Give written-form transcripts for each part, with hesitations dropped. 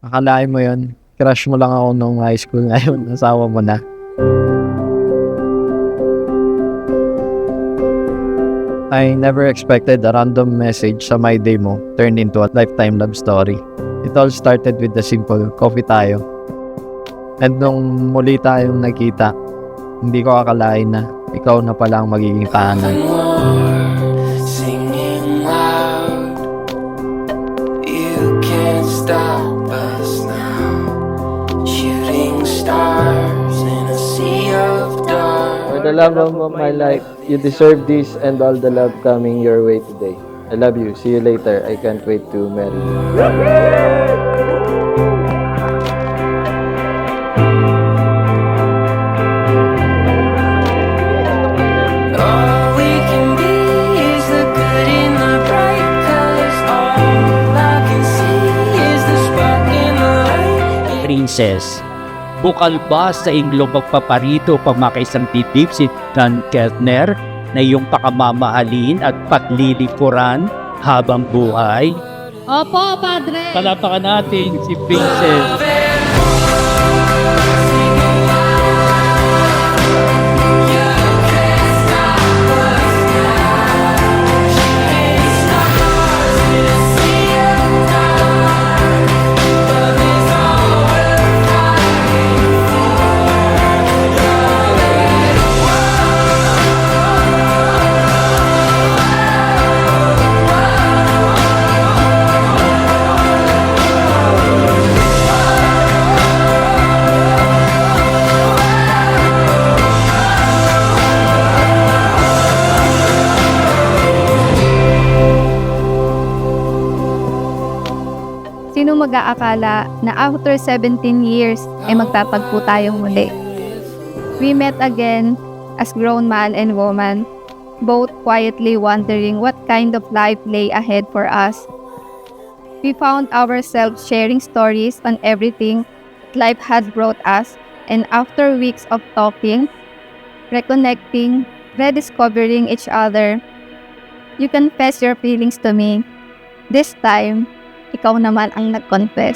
Akalain mo yun, crush mo lang ako nung high school, ngayon asawa mo na. I never expected a random message sa my day mo turned into a lifetime love story. It all started with the simple, coffee tayo. And nung muli tayong nagkita, hindi ko akalain na ikaw na pala ang magiging tahanan. Singing loud, you can't stop us now. Shooting stars in a sea of dark. For the love of my life, you deserve this and all the love coming your way today. I love you. See you later. I can't wait to marry you. All we can be is the good in the bright, 'cause all I can see is the spark in the light. Princess, bukal ba sa iyong magpaparito pamakaisang titip si Dan Keltner na iyong pakamamahalin at paglilikuran habang buhay? Opo, Padre. Palapakan natin si Princess. Sino mag-aakala na after 17 years ay magtatagpo tayong muli? We met again as grown man and woman, both quietly wondering what kind of life lay ahead for us. We found ourselves sharing stories on everything life had brought us, and after weeks of talking, reconnecting, rediscovering each other, you confess your feelings to me. This time, ikaw naman ang nag-confess.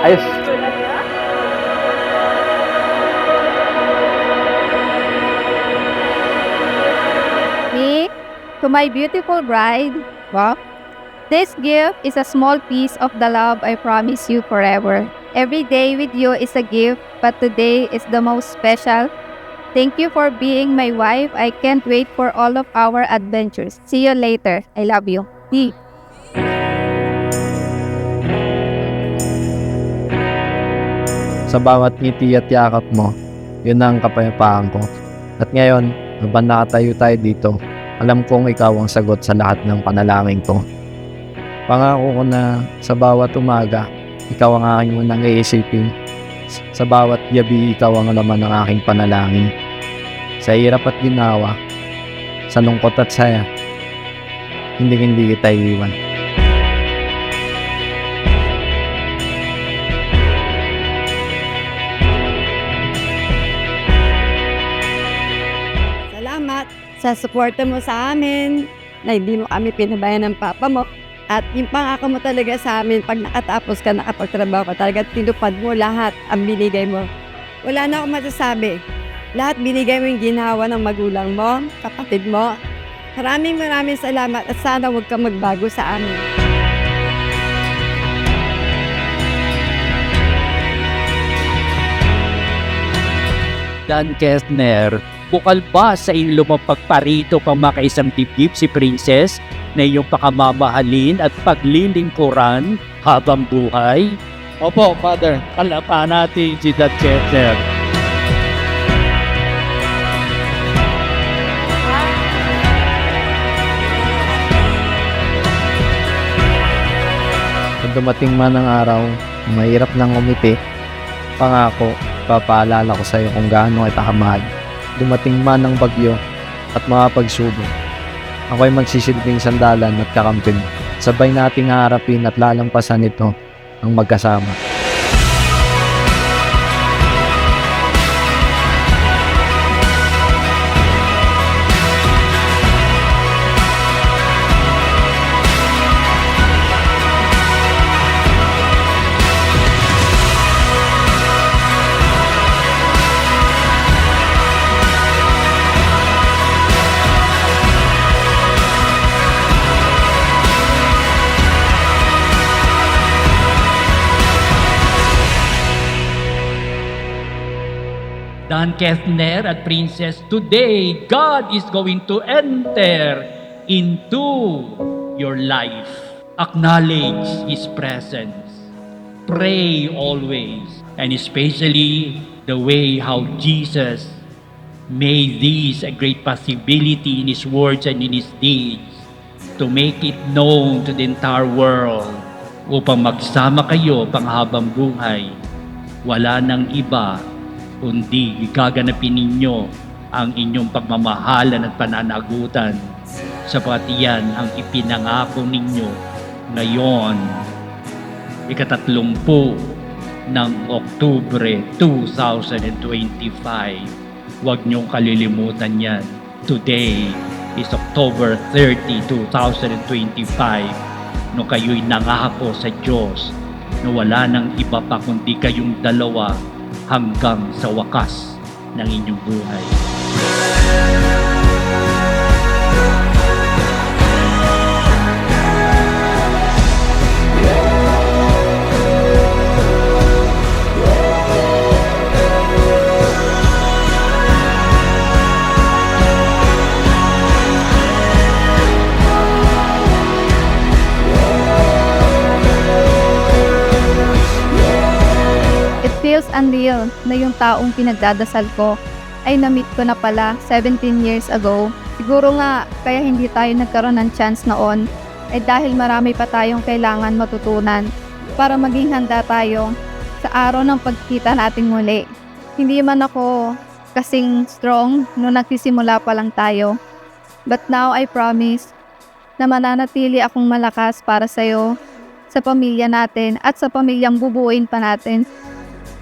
Ayos. Me, to my beautiful bride, wow, this gift is a small piece of the love I promise you forever. Every day with you is a gift, but today is the most special. Thank you for being my wife. I can't wait for all of our adventures. See you later. I love you. P. Sa bawat ngiti at yakap mo, yun ang kapayapaan ko. At ngayon, habang nakatayo tayo dito, alam kong ikaw ang sagot sa lahat ng panalangin ko. Pangako ko na sa bawat umaga, ikaw ang aking unang iisipin. Sa bawat gabi, ikaw ang laman ng aking panalangin. Sa hirap at ginawa, sa lungkot at saya, hindi kita iiwan. Salamat sa suporta mo sa amin, na hindi mo kami pinabayan ng papa mo. At yung pangako mo talaga sa amin, pag nakatapos ka, nakapagtrabaho ka, talaga tinupad mo lahat ang binigay mo. Wala na akong masasabi. Lahat binigay mo yung ginawa ng magulang mo, kapatid mo. Maraming salamat at sana huwag kang magbago sa amin. Dan Keltner, bukal ba sa iyong pagparito pamakaisang titip si Princess na iyong pakamamahalin at paglilingkuran habang buhay? Opo, Father. Palapakan natin si Dan Keltner. Kung dumating man ang araw, mahirap nang umiti, pangako, papaalala ko sa iyo kung gaano kita kamahal. Dumating man ang bagyo at mga pagsubok, ako'y magsisilbing sandalan at kakampin. Sabay nating haharapin at lalampasan ito ang magkasama. Dan Kethner at Princess, today God is going to enter into your life. Acknowledge His presence. Pray always, and especially the way how Jesus made this a great possibility in His words and in His deeds to make it known to the entire world upang magsama kayo panghabang buhay. Wala nang iba kundi gaganapin ninyo ang inyong pagmamahalan at pananagutan sapagat iyan ang ipinangako ninyo ngayon, 30 ng Oktubre 2025. Huwag niyong kalilimutan yan. Today is October 30, 2025. No kayo'y nangako sa Diyos na wala nang iba pa kundi kayong dalawa hanggang sa wakas ng inyong buhay. Feels unreal na yung taong pinagdadasal ko ay na-meet ko na pala 17 years ago. Siguro nga kaya hindi tayo nagkaroon ng chance noon ay dahil marami pa tayong kailangan matutunan para maging handa tayo sa araw ng pagkita nating muli. Hindi man ako kasing strong nung nagsisimula pa lang tayo. But now I promise na mananatili akong malakas para sa'yo, sa pamilya natin at sa pamilyang bubuuin pa natin.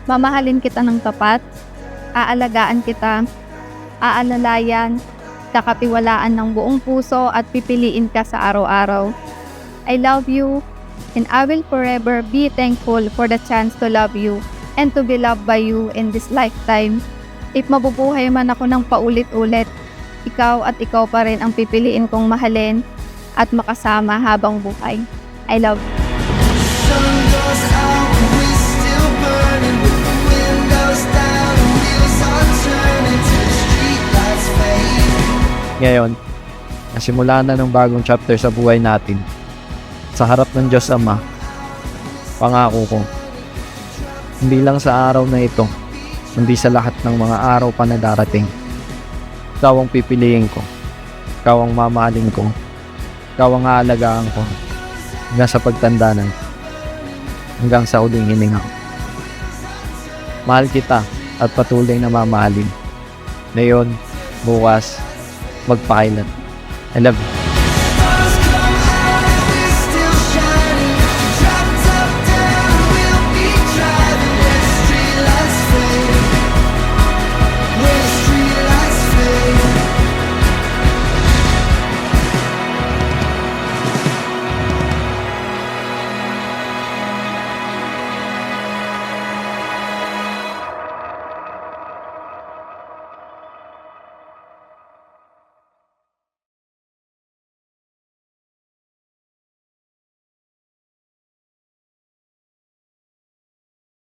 Mamahalin kita ng tapat, aalagaan kita, aalalayan, kakatiwalaan ng buong puso at pipiliin ka sa araw-araw. I love you and I will forever be thankful for the chance to love you and to be loved by you in this lifetime. If mabubuhay man ako ng paulit-ulit, ikaw at ikaw pa rin ang pipiliin kong mahalin at makasama habang buhay. I love you. Sun goes out, we still burning with the windows down, wheels on turning till the streetlights fade. Ngayon, nasimula na ng bagong chapter sa buhay natin. Sa harap ng Diyos Ama, pangako ko, hindi lang sa araw na ito, kundi sa lahat ng mga araw pa na darating. Ikaw ang pipiliin ko, ikaw ang mamahalin ko, ikaw ang aalagaan ko, hanggang sa pagtanda na, hanggang sa huling hininga ko. Mahal kita at patuloy na mamahalin. Ngayon, bukas, magpakailan. I love you.